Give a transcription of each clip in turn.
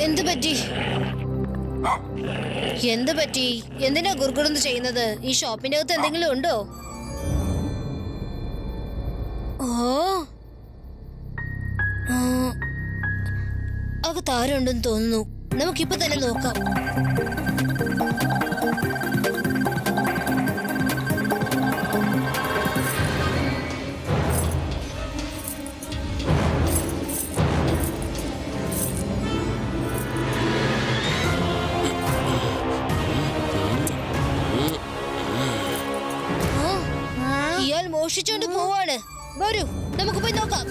എന്ത് പറ്റി? എന്ത് പറ്റി? എന്തിനാ ഗുർഗുറൊന്ന് ചെയ്യുന്നത്? ഈ ഷോപ്പിന്റെ അകത്ത് എന്തെങ്കിലും ഉണ്ടോ? അകത്ത് ആരുണ്ടെന്ന് തോന്നുന്നു. നമുക്കിപ്പോ തന്നെ നോക്കാം. ഇയാൾ മോഷിച്ചോണ്ട് പോവാണ്. വരൂ, നമുക്ക് പോയി നോക്കാം.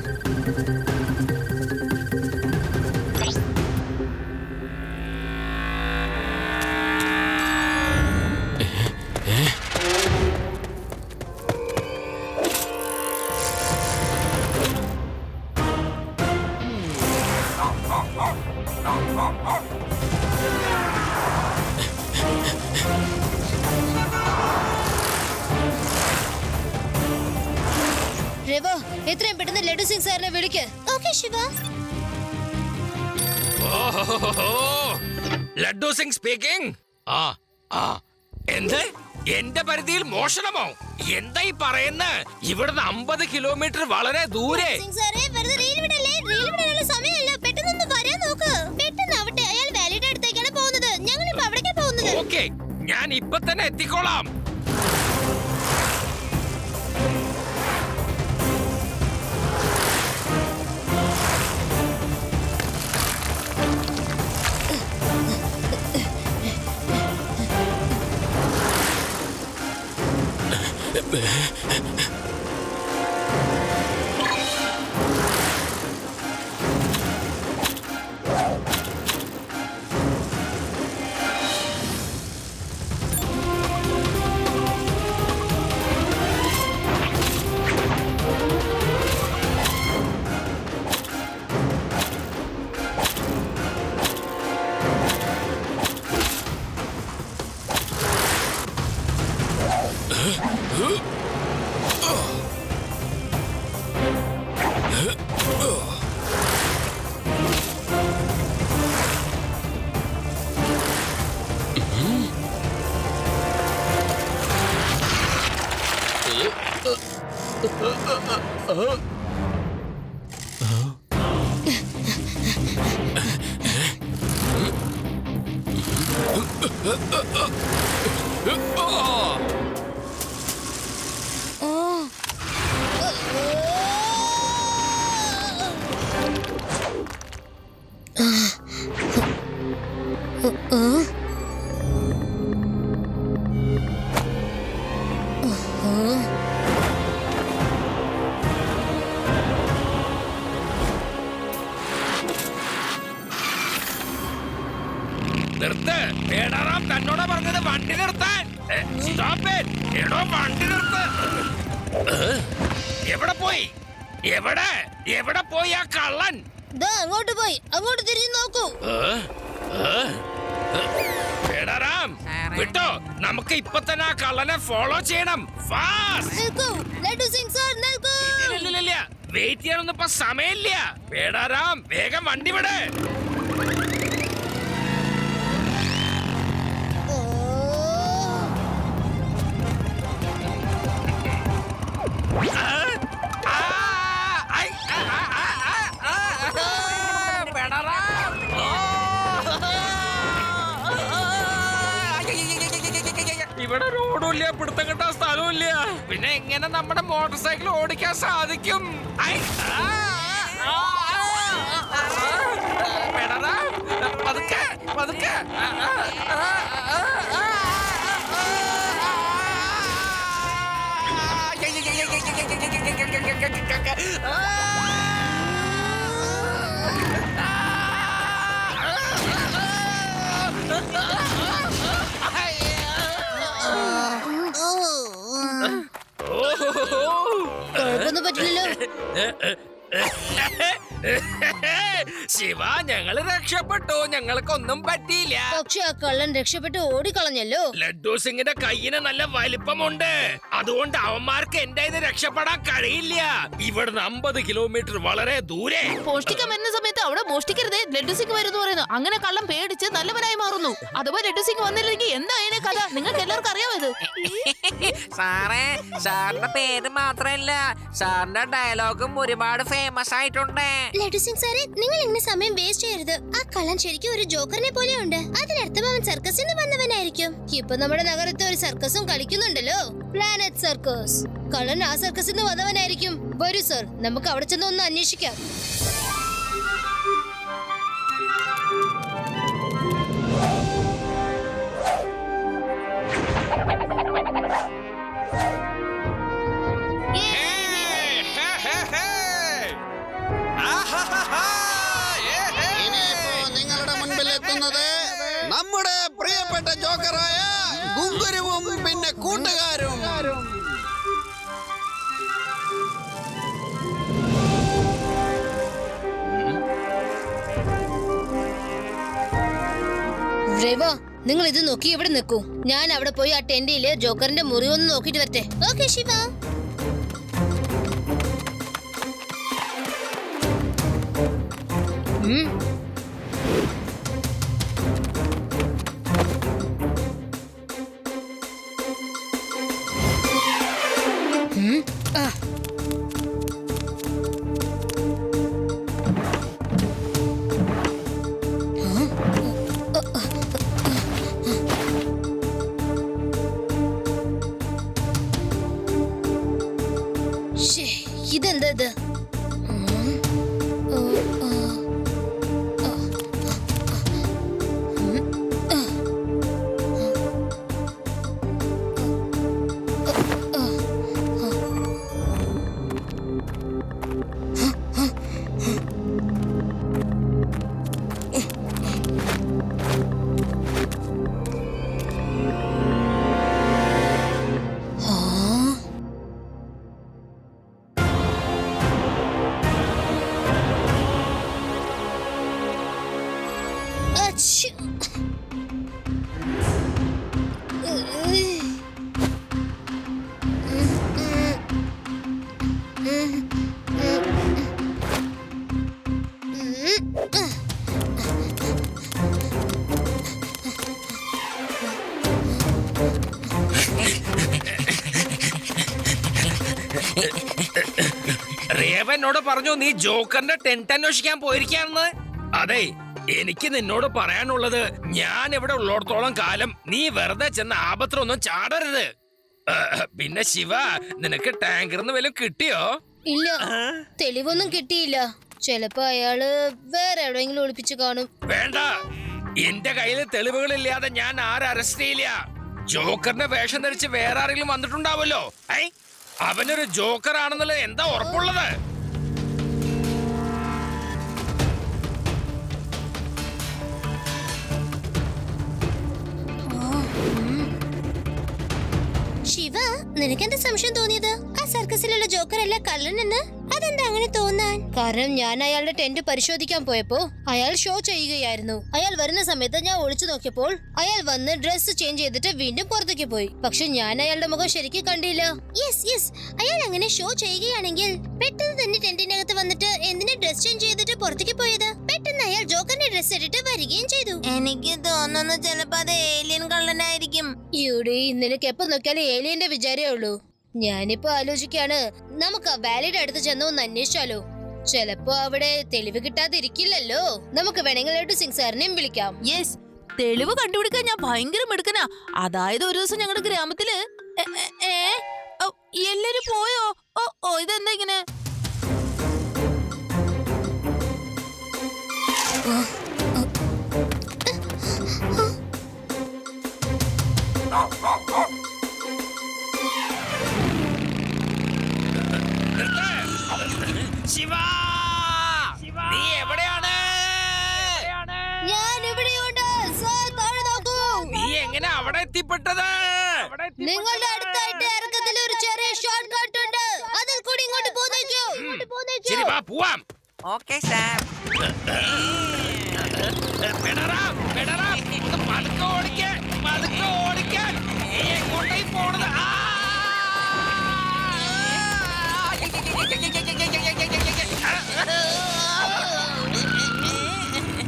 രവ, എത്രയും പെട്ടെന്ന് ലഡു സിംഗ് സാറിനെ വിളിക്ക്. ഓക്കേ ശിവ. ലഡു സിംഗ് സ്പീക്കിംഗ്. എന്ത്? എന്റെ പരിധിയിൽ മോഷണമോ? എന്തായി പറയുന്നത്? ഇവിടുന്ന് 50 കിലോമീറ്റർ വളരെ ദൂരെ. ഓക്കേ, ഞാൻ ഇപ്പൊ തന്നെ എത്തിക്കോളാം. നിർത്ത്. വേടാറാം തന്നോടാ പറഞ്ഞത് വണ്ടി നിർത്താൻ. വണ്ടി നിർത്ത്. എവിടെ പോയി? എവിടെ പോയി ആ കള്ളൻ? അങ്ങോട്ട് പോയി. അങ്ങോട്ട് തിരിഞ്ഞു നോക്കൂ. വേടാറാം വിട്ടോ. നമുക്ക് ഇപ്പൊ തന്നെ ആ കള്ളനെ ഫോളോ ചെയ്യണം. വെയിറ്റ് ചെയ്യാനൊന്നും ഇപ്പൊ സമയമില്ല. വേടാറാം വേഗം വണ്ടി വിട്. ഇവിടെ റോഡും ഇല്ല, പിടുത്തം കിട്ടാൻ സ്ഥലവും ഇല്ല. പിന്നെ എങ്ങനെ നമ്മുടെ മോട്ടോർ സൈക്കിൾ ഓടിക്കാൻ സാധിക്കും? പതുക്കെ പതുക്കെ. ശിവ ഞങ്ങള് രക്ഷപ്പെട്ടു, ഞങ്ങൾക്കൊന്നും പറ്റിയില്ല. പക്ഷെ ആ കള്ളൻ രക്ഷപ്പെട്ട് ഓടിക്കളഞ്ഞല്ലോ. ലഡ്ഡു സിംഗിന്റെ കയ്യിന് നല്ല വലിപ്പമുണ്ട്, അതുകൊണ്ട് അവന്മാർക്ക് എന്റെ ഇത് രക്ഷപ്പെടാൻ കഴിയില്ല. ഇവിടുന്ന് 50 കിലോമീറ്റർ വളരെ ദൂരെ. മോഷ്ടിക്കാൻ വരുന്ന സമയത്ത് അവിടെ മോഷ്ടിക്കരുതേ, ലഡ്ഡു സിംഗ് വരുന്നു പറയുന്നു. അങ്ങനെ കള്ളം പേടിച്ച് നല്ലവനായി മാറുന്നു. അതുപോലെ ലഡ്ഡു സിംഗ് വന്നില്ലെങ്കിൽ എന്താ അതിനെ കഥ? നിങ്ങൾക്ക് എല്ലാവർക്കും അറിയാമോ ഇത്? സാറേ, സാറിന്റെ പേര് മാത്രല്ല, സാറിന്റെ ഡയലോഗും ഒരുപാട് ഫേമസ് ആയിട്ടുണ്ട്. ലഡു സിംഗ് സാറേ, നിങ്ങൾ ഇങ്ങനെ സമയം വേസ്റ്റ് ചെയ്യരുത്. ആ കള്ളൻ ശരിക്കും ഒരു ജോക്കറിനെ പോലെയുണ്ട്. അതിനർത്ഥം അവൻ സർക്കസിൽ നിന്ന് വന്നവനായിരിക്കും. ഇപ്പൊ നമ്മുടെ നഗരത്തിൽ ഒരു സർക്കസും കളിക്കുന്നുണ്ടല്ലോ, പ്ലാനറ്റ് സർക്കസ്. കള്ളൻ ആ സർക്കസിൽ നിന്ന് വന്നവനായിരിക്കും. വരൂ സർ, നമുക്ക് അവിടെ ചെന്ന് ഒന്ന് അന്വേഷിക്കാം. ഇനിയിപ്പോ നിങ്ങളുടെ മുൻപിൽ എത്തുന്നത് നമ്മുടെ പ്രിയപ്പെട്ട ജോക്കറായ ഗുങ്കുരുവും പിന്നെ കൂട്ടുകാരും. രേവ, നിങ്ങൾ ഇത് നോക്കി ഇവിടെ നിൽക്കൂ. ഞാൻ അവിടെ പോയി ആ ടെന്റില് ജോക്കറിന്റെ മുറി ഒന്ന് നോക്കിട്ട് വരട്ടെ. ഓക്കെ ശിവ. ഉം. ഉം. ആ. ശ്ശേ, ഇതെന്താ ഇത്? അച്ഛ്. റേവനോട് പറഞ്ഞു നീ ജോക്കറിന്റെ ടെന്റ് അന്വേഷിക്കാൻ പോയിരിക്കാന്ന്. അതെ, എനിക്ക് നിന്നോട് പറയാനുള്ളത്, ഞാൻ ഇവിടെ ഉള്ളിടത്തോളം കാലം നീ വെറുതെ ചെന്ന് ആപത്തിലൊന്നും ചാടരുത്. പിന്നെ ശിവ, നിനക്ക് ടാങ്കറിന്ന് വല്ലതും കിട്ടിയോ? ഇല്ല, തെളിവൊന്നും കിട്ടിയില്ല. ചിലപ്പോ അയാള് വേറെ എവിടെയെങ്കിലും ഒളിപ്പിച്ചു കാണും. വേണ്ട, എന്റെ കയ്യിൽ തെളിവുകളില്ലാതെ ഞാൻ ആരും അറസ്റ്റ് ചെയ്യില്ല. ജോക്കറിന്റെ വേഷം ധരിച്ച് വേറെ ആരെങ്കിലും വന്നിട്ടുണ്ടാവല്ലോ. അവനൊരു ജോക്കർ ആണെന്നുള്ളത് എന്താ ഉറപ്പുള്ളത്? ശിവ, നിനക്കെന്താ സംശയം തോന്നിയത്? ആ സർക്കസിലുള്ള ജോക്കർ അല്ല കള്ളനെന്ന്? അതെന്താ അങ്ങനെ തോന്നാൻ? കാരണം ഞാൻ അയാളുടെ ടെന്റ് പരിശോധിക്കാൻ പോയപ്പോ അയാൾ ഷോ ചെയ്യുകയായിരുന്നു. അയാൾ വരുന്ന സമയത്ത് ഞാൻ ഒളിച്ചു നോക്കിയപ്പോൾ അയാൾ വന്ന് ഡ്രസ് ചേഞ്ച് ചെയ്തിട്ട് വീണ്ടും പുറത്തേക്ക് പോയി. പക്ഷെ ഞാൻ അയാളുടെ മുഖം ശരിക്കും കണ്ടില്ല. യെസ് യെസ്, അയാൾ അങ്ങനെ ഷോ ചെയ്യുകയാണെങ്കിൽ പെട്ടെന്ന് തന്നെ ടെന്റിനകത്ത് വന്നിട്ട് എന്തിനാ ഡ്രസ് ചേഞ്ച് ചെയ്തിട്ട് പുറത്തേക്ക് പോയത്? പെട്ടെന്ന് അയാൾ ജോക്കറിന്റെ ഡ്രസ് ഇട്ടിട്ട് വരികയും ചെയ്തു. എനിക്ക് തോന്നുന്നു ചിലപ്പോ അത് ഏലിയൻ കള്ളനായിരിക്കും. ഇവിടെ നിനക്ക് എപ്പോ നോക്കിയാലും ഏലിയന്റെ വിചാരേ ഉള്ളൂ. ഞാനിപ്പോ ആലോചിക്കാണ്, നമുക്ക് ആ വാലിയുടെ അടുത്ത് ചെന്ന് ഒന്ന് അന്വേഷിച്ചാലോ? ചിലപ്പോ അവിടെ തെളിവ് കിട്ടാതിരിക്കില്ലല്ലോ. നമുക്ക് വേണമെങ്കിൽ ലഡ്ഡു സിംഗ് സാറിനെയും വിളിക്കാം. യെസ്, തെളിവ് കണ്ടുപിടിക്കാൻ ഞാൻ ഭയങ്കര മിടുക്കനാ. അതായത് ഒരു ദിവസം ഞങ്ങളുടെ ഗ്രാമത്തില് എല്ലാരും പോയോ? ഓ ഇതെന്താ ഇങ്ങനെ? ശിവ, നീ എവിടെയാണ്? ഞാൻ ഇവിടെയുണ്ട് സാർ, താഴെ നോക്കൂ. നീ എങ്ങനെ അവിടെ എത്തിപ്പെട്ടത്? നിങ്ങളുടെ അടുത്തായിട്ട് ഇറക്കത്തിൽ ഒരു ചെറിയ ഷോർട്ട് കട്ട് ഉണ്ട്. അതിൽ കൂടി ഇങ്ങോട്ട് പോന്നേക്കൂ. ശരി, വാ പോവാം. Okay sir. പെടറാം, പെടറാം. ഒന്ന് പതുക്കെ ഓടിക്ക്, പതുക്കെ ഓടിക്കാൻ.